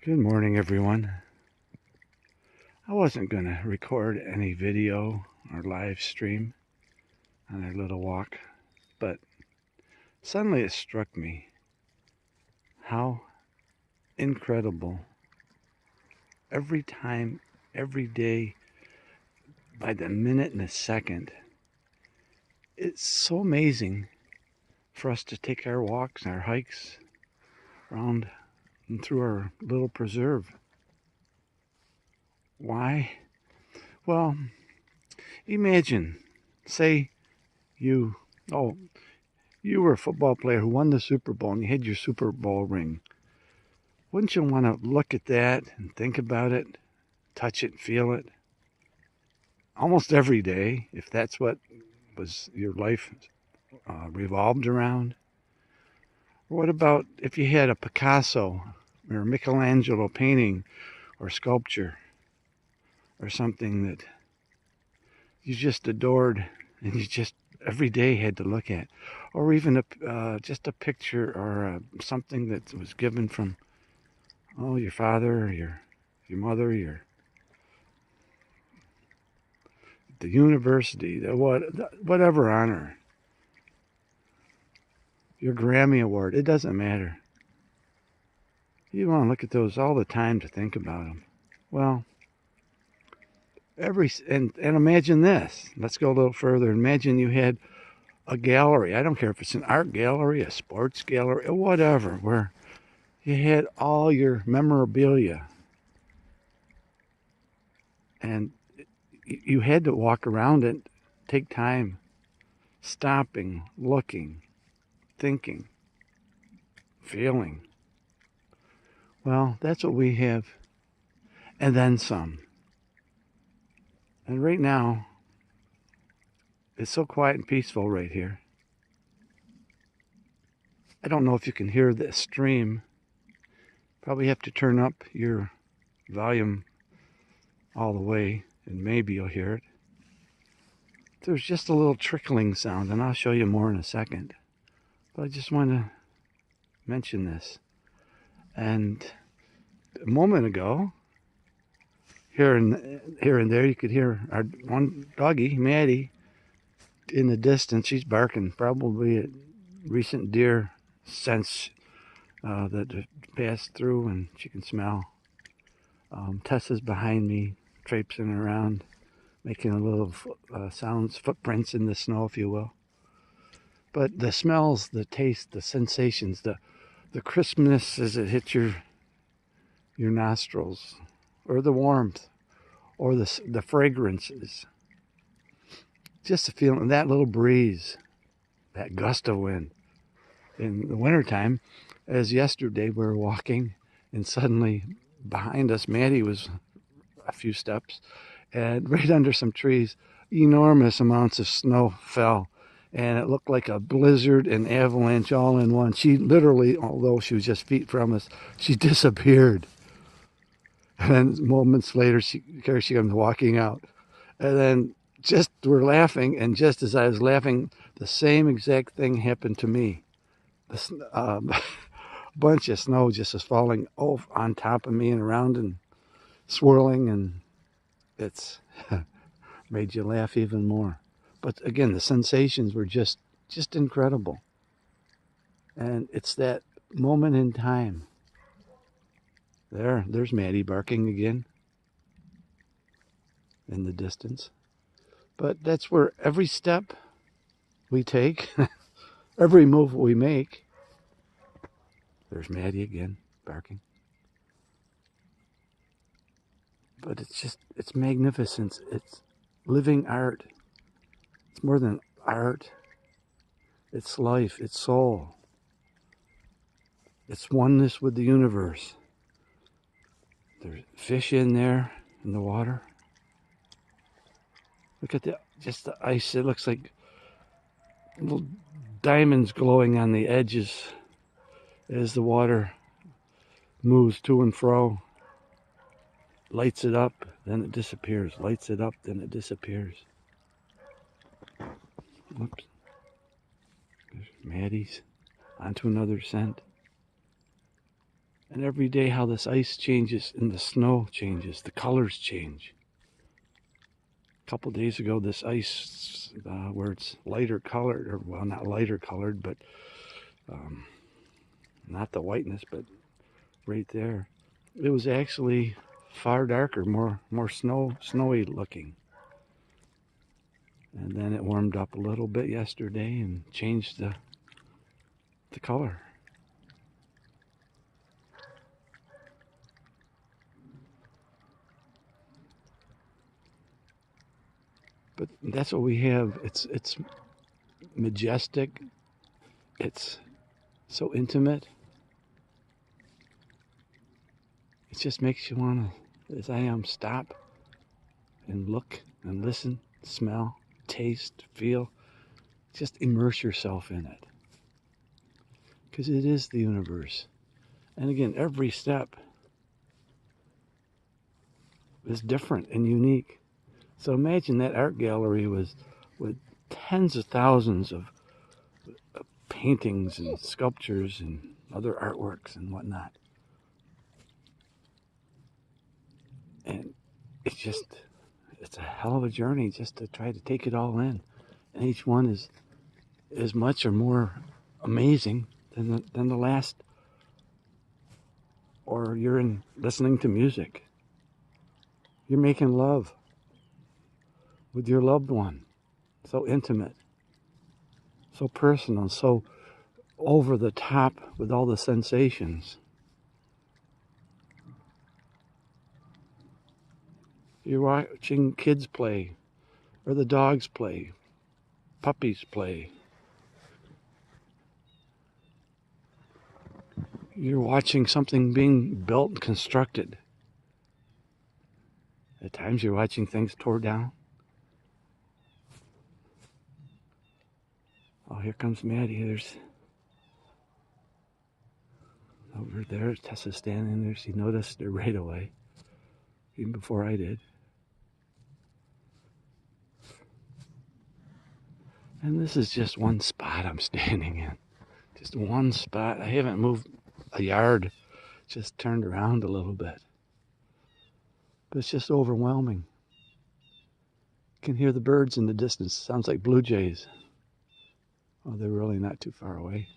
Good morning, everyone. I wasn't going to record any video or live stream on our little walk, but suddenly it struck me how incredible every time, every day, by the minute and the second, it's so amazing for us to take our walks and our hikes around and through our little preserve. Why? Well, imagine, say you, oh, you were a football player who won the Super Bowl and you had your Super Bowl ring. Wouldn't you want to look at that and think about it, touch it, feel it almost every day if that's what was your life revolved around? Or what about if you had a Picasso or a Michelangelo painting or sculpture or something that you just adored and you just every day had to look at, or even just a picture or something that was given from your father or your mother, the university, whatever honor, your Grammy award, it doesn't matter. You want to look at those all the time to think about them. Well, and imagine this. Let's go a little further. Imagine you had a gallery. I don't care if it's an art gallery, a sports gallery, or whatever, where you had all your memorabilia. And you had to walk around it, take time, stopping, looking, thinking, feeling. Well, that's what we have, and then some. And right now, it's so quiet and peaceful right here. I don't know if you can hear the stream. Probably have to turn up your volume all the way, and maybe you'll hear it. There's just a little trickling sound, and I'll show you more in a second. But I just want to mention this. And a moment ago, here and there, you could hear our one doggie, Maddie, in the distance. She's barking, probably a recent deer sense that passed through, and she can smell. Tessa's behind me, traipsing around, making a little sounds, footprints in the snow, if you will. But the smells, the taste, the sensations, the crispness as it hits your nostrils, or the warmth, or the fragrances. Just the feeling, that little breeze, that gust of wind. In the wintertime, as yesterday, we were walking, and suddenly behind us, Maddie was a few steps, and right under some trees, enormous amounts of snow fell. And it looked like a blizzard and avalanche all in one. She literally, although she was just feet from us, she disappeared. And then moments later, she comes walking out. And then we're laughing, and just as I was laughing, the same exact thing happened to me. This bunch of snow just was falling on top of me and around and swirling, and it's made you laugh even more. But again, the sensations were just incredible. And it's that moment in time. There's Maddie barking again in the distance. But that's where every step we take, every move we make, there's Maddie again barking. But it's magnificence. It's living art. It's more than art. It's life. It's soul. It's oneness with the universe. There's fish in there in the water. Look at the ice. It looks like little diamonds glowing on the edges as the water moves to and fro. Lights it up, then it disappears. Lights it up, then it disappears. Whoops. There's Maddie's onto another scent. And every day how this ice changes and the snow changes, the colors change. A couple days ago, this ice, where it's lighter colored, or well, not lighter colored, but not the whiteness, but right there, it was actually far darker, more snowy looking. And then it warmed up a little bit yesterday and changed the color. But that's what we have. It's majestic. It's so intimate. It just makes you want to, as I am, stop and look and listen, smell, taste, feel. Just immerse yourself in it. Because it is the universe. And again, every step is different and unique. So imagine that art gallery with tens of thousands of paintings and sculptures and other artworks and whatnot. And it's a hell of a journey just to try to take it all in. And each one is as much or more amazing than the last. Or you're listening to music. You're making love with your loved one. So intimate, so personal, so over the top with all the sensations. You're watching kids play, or the dogs play, puppies play. You're watching something being built and constructed. At times you're watching things tore down. Oh, here comes Maddie. There's over there, Tessa's standing there. She noticed her right away, even before I did. And this is just one spot I'm standing in. Just one spot. I haven't moved a yard, just turned around a little bit. But it's just overwhelming. You can hear the birds in the distance. Sounds like blue jays. Oh, they're really not too far away.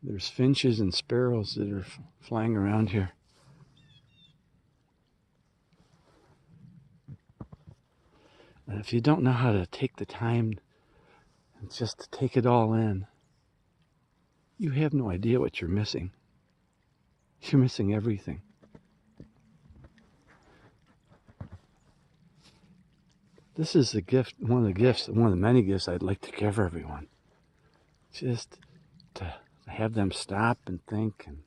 There's finches and sparrows that are flying around here. And if you don't know how to take the time and just to take it all in, you have no idea what you're missing. You're missing everything. This is the gift, one of the many gifts I'd like to give everyone. Just to have them stop and think and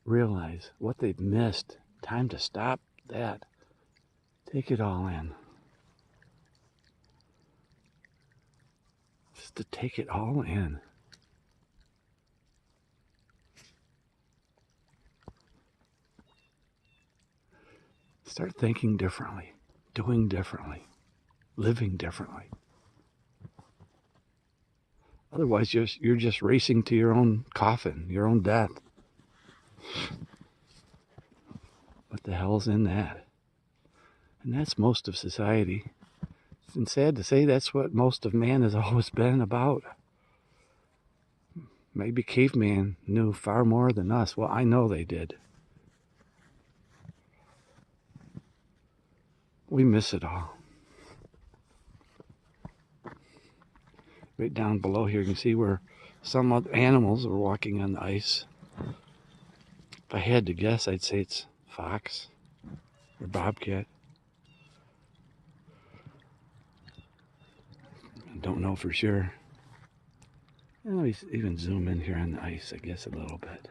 realize what they've missed. Time to stop that. Take it all in. Just to take it all in. Start thinking differently, doing differently, living differently. Otherwise, you're just racing to your own coffin, your own death. What the hell's in that? And that's most of society. And sad to say, that's what most of man has always been about. Maybe caveman knew far more than us. Well, I know they did. We miss it all. Right down below here, you can see where some other animals are walking on the ice. If I had to guess, I'd say it's fox or bobcat. I don't know for sure. And let me even zoom in here on the ice, I guess, a little bit.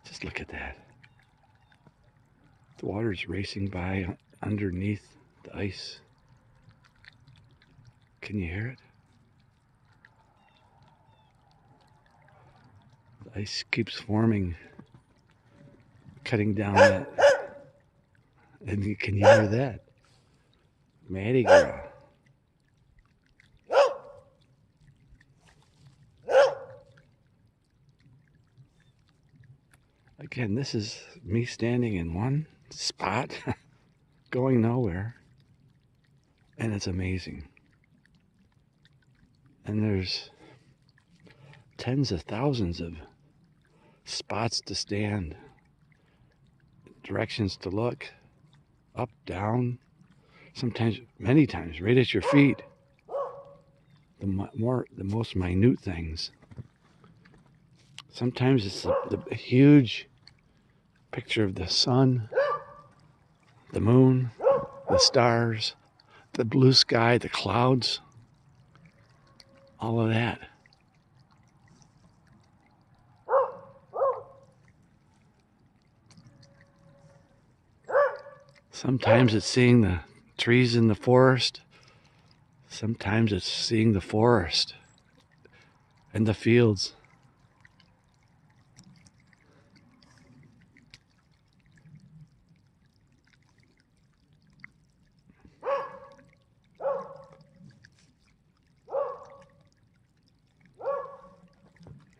Just look at that. The water's racing by underneath the ice. Can you hear it? The ice keeps forming, cutting down that. And can you hear that? Maddie girl. Again, this is me standing in one spot, going nowhere, and it's amazing. And there's tens of thousands of spots to stand, directions to look, up, down, sometimes, many times, right at your feet. The most minute things. Sometimes it's the huge picture of the sun, the moon, the stars, the blue sky, the clouds, all of that. Sometimes it's seeing the trees in the forest. Sometimes it's seeing the forest and the fields.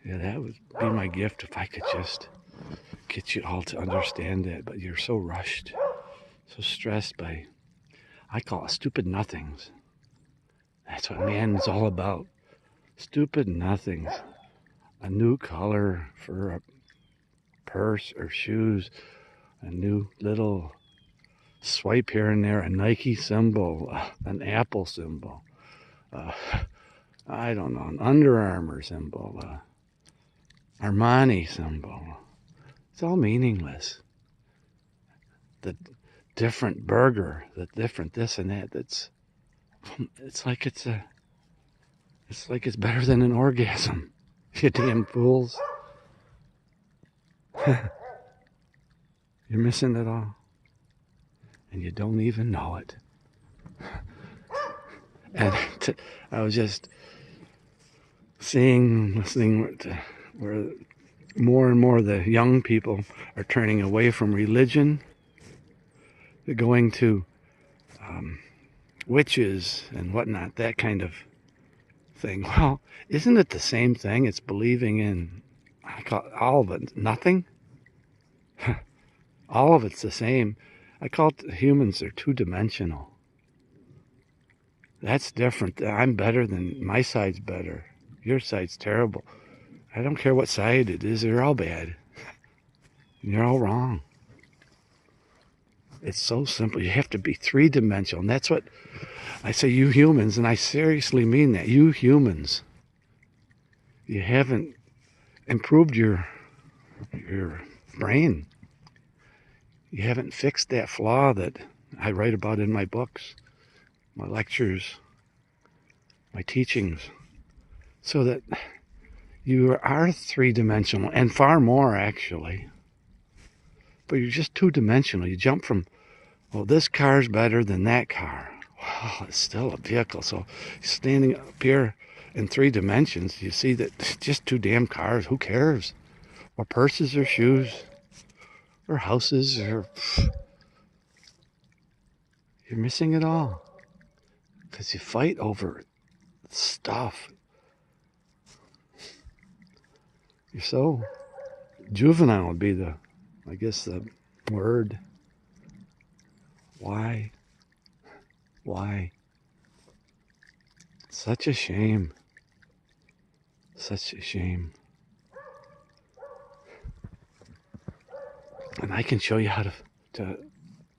Yeah, that would be my gift if I could just get you all to understand that. But you're so rushed, so stressed by, I call it stupid nothings. That's what man is all about. Stupid nothings. A new color for a purse or shoes, a new little swipe here and there, a Nike symbol, an Apple symbol, I don't know, an Under Armour symbol, Armani symbol. It's all meaningless. The different burger, the different this and that. It's like it's better than an orgasm. You damn fools. You're missing it all. And you don't even know it. And I was just listening to where more and more the young people are turning away from religion. They're going to witches and whatnot, that kind of thing. Well, isn't it the same thing? It's believing in, I call it all of it, nothing. All of it's the same. I call it humans are two-dimensional. That's different. I'm better than, my side's better. Your side's terrible. I don't care what side it is, they're all bad. You're all wrong. It's so simple. You have to be three-dimensional. And that's what I say, you humans, and I seriously mean that. You humans, you haven't improved your brain. You haven't fixed that flaw that I write about in my books, my lectures, my teachings, so that you are three-dimensional, and far more, actually. But you're just two-dimensional. You jump from, well, this car's better than that car. Well, it's still a vehicle. So standing up here in 3 dimensions, you see that just 2 damn cars. Who cares? Or purses or shoes or houses or... You're missing it all. Because you fight over stuff. You're so juvenile would be the, I guess, the word. Why? Why? Such a shame. Such a shame. And I can show you how to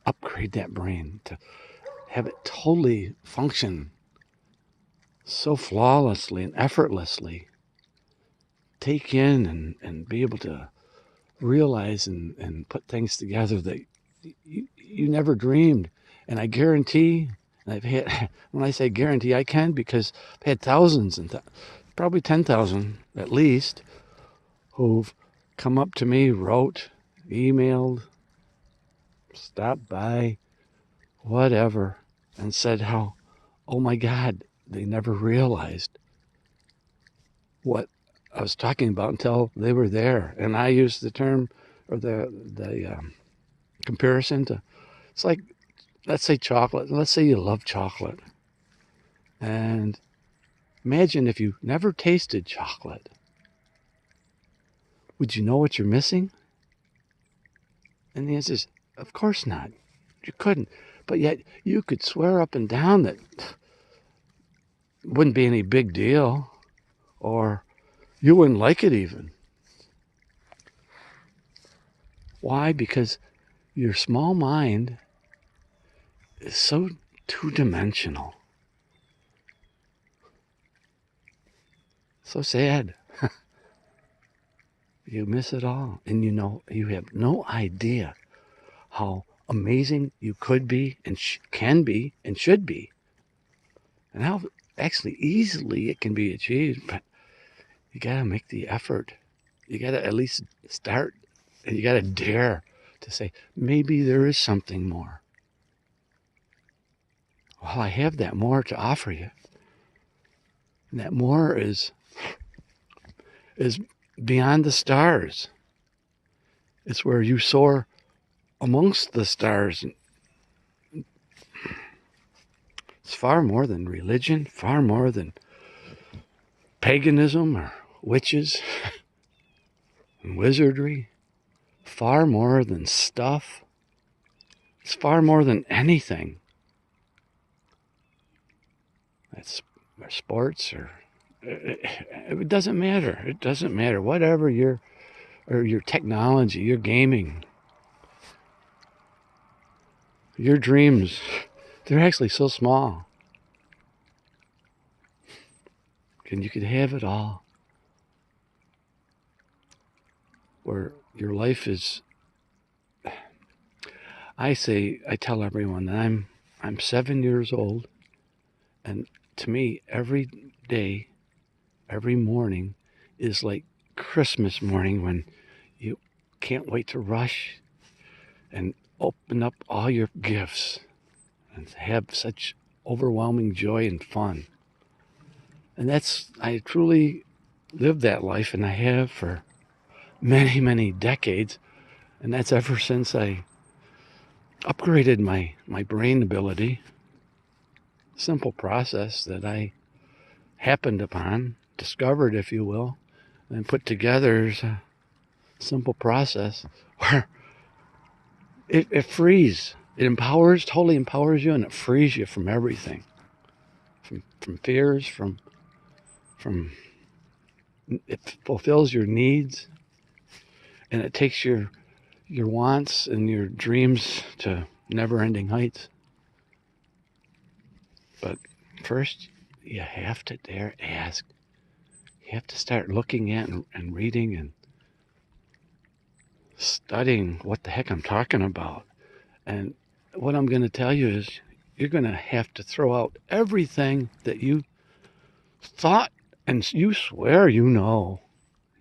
upgrade that brain, to have it totally function so flawlessly and effortlessly. Take in and be able to realize and put things together that you never dreamed. And I guarantee, and I've had, when I say guarantee, I can, because I've had thousands and probably 10,000 at least who've come up to me, wrote, emailed, stopped by, whatever, and said how, oh my God, they never realized what I was talking about until they were there. And I used the term, or the comparison to, it's like, let's say chocolate. Let's say you love chocolate. And imagine if you never tasted chocolate. Would you know what you're missing? And the answer is, of course not. You couldn't. But yet you could swear up and down that it wouldn't be any big deal, or you wouldn't like it even. Why? Because your small mind is so two-dimensional. So sad. You miss it all. And you have no idea how amazing you could be and can be and should be. And how actually easily it can be achieved. But you got to make the effort. You got to at least start. And you got to dare to say, maybe there is something more. Well, I have that more to offer you. And that more is beyond the stars. It's where you soar amongst the stars. It's far more than religion, far more than paganism or witches and wizardry, far more than stuff. It's far more than anything. That's sports or it doesn't matter. It doesn't matter. Whatever your technology, your gaming, your dreams, they're actually so small. And you could have it all. Where your life is, I tell everyone that I'm 7 years old, and to me, every day, every morning is like Christmas morning when you can't wait to rush and open up all your gifts and have such overwhelming joy and fun. And I truly lived that life, and I have for many, many decades. And that's ever since I upgraded my brain ability. Simple process that I happened upon, discovered, if you will, and put together as a simple process where it frees, it empowers, totally empowers you, and it frees you from everything, from fears, from it fulfills your needs, and it takes your wants and your dreams to never-ending heights. But first, you have to dare ask. You have to start looking at and reading and studying what the heck I'm talking about. And what I'm going to tell you is you're going to have to throw out everything that you thought and you swear you know,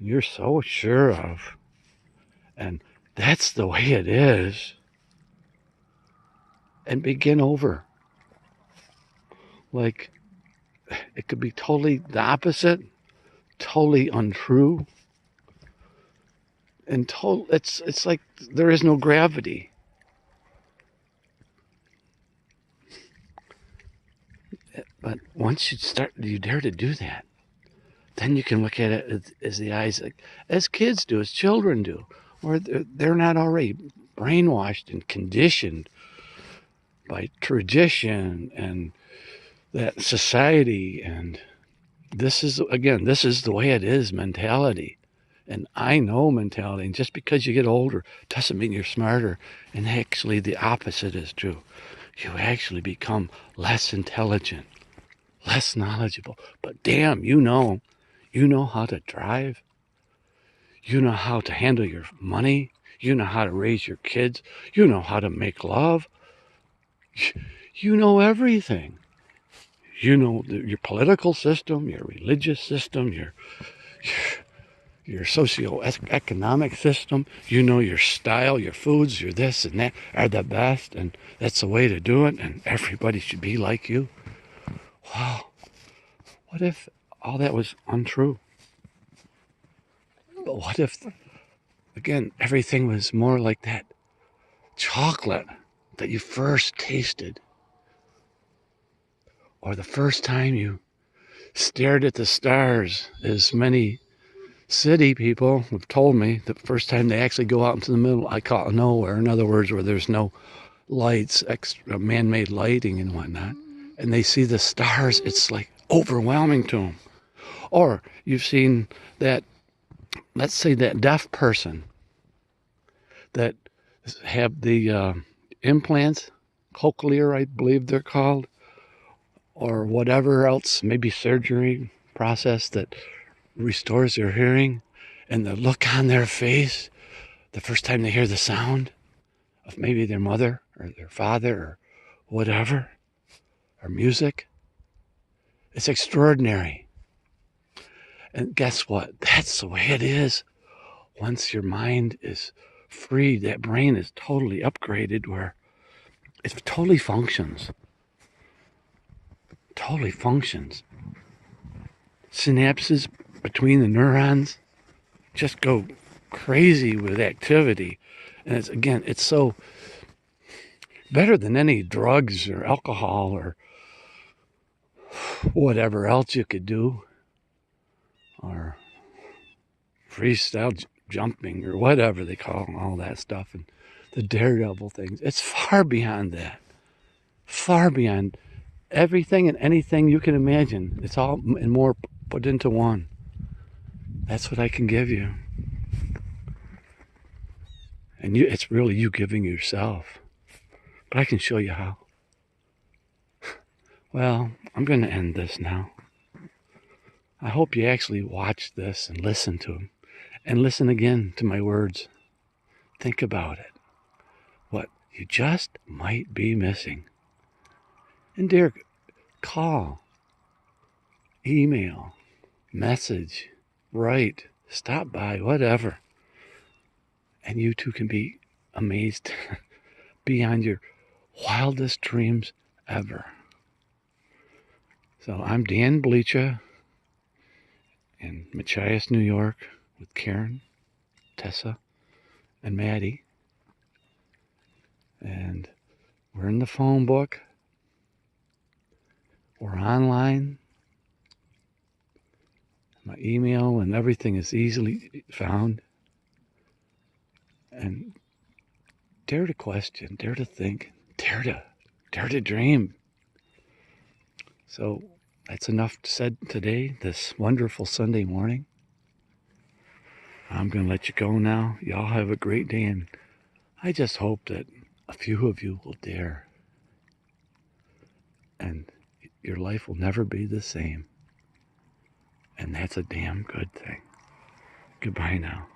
you're so sure of. And that's the way it is. And begin over. Like, it could be totally the opposite, totally untrue. And it's like there is no gravity. But once you dare to do that, then you can look at it as the eyes, as kids do, as children do, or they're not already brainwashed and conditioned by tradition and that society. And this is the way it is mentality. And I know mentality. And just because you get older doesn't mean you're smarter. And actually the opposite is true. You actually become less intelligent, less knowledgeable. But damn, you know how to drive. You know how to handle your money. You know how to raise your kids. You know how to make love. You know everything. You know your political system, your religious system, your socio-economic system. You know your style, your foods, your this and that are the best, and that's the way to do it, and everybody should be like you. Wow. What if all that was untrue? But what if, again, everything was more like that chocolate that you first tasted? Or the first time you stared at the stars, as many city people have told me the first time they actually go out into the middle, I call it nowhere. In other words, where there's no lights, extra man-made lighting and whatnot, and they see the stars, it's like overwhelming to them. Or you've seen that, let's say that deaf person that have the implants, cochlear, I believe they're called, or whatever else, maybe surgery process that restores their hearing, and the look on their face the first time they hear the sound of maybe their mother or their father or whatever, or music, it's extraordinary. And guess what? That's the way it is. Once your mind is freed, that brain is totally upgraded where it totally functions. Totally functions. Synapses between the neurons just go crazy with activity. And it's, again, it's so better than any drugs or alcohol or whatever else you could do, or freestyle jumping or whatever they call all that stuff, and the daredevil things. It's far beyond that. Far beyond everything and anything you can imagine. It's all and more put into one. That's what I can give you. And it's really you giving yourself. But I can show you how. Well, I'm going to end this now. I hope you actually watch this and listen to them. And listen again to my words. Think about it. What you just might be missing. And dear, call, email, message, write, stop by, whatever. And you too can be amazed beyond your wildest dreams ever. So I'm Dan Blecha in Machias, New York, with Karen, Tessa, and Maddie. And we're in the phone book. We're online. My email and everything is easily found. And dare to question, dare to think, dare to dream. So that's enough said today, this wonderful Sunday morning. I'm going to let you go now. Y'all have a great day, and I just hope that a few of you will dare, and your life will never be the same. And that's a damn good thing. Goodbye now.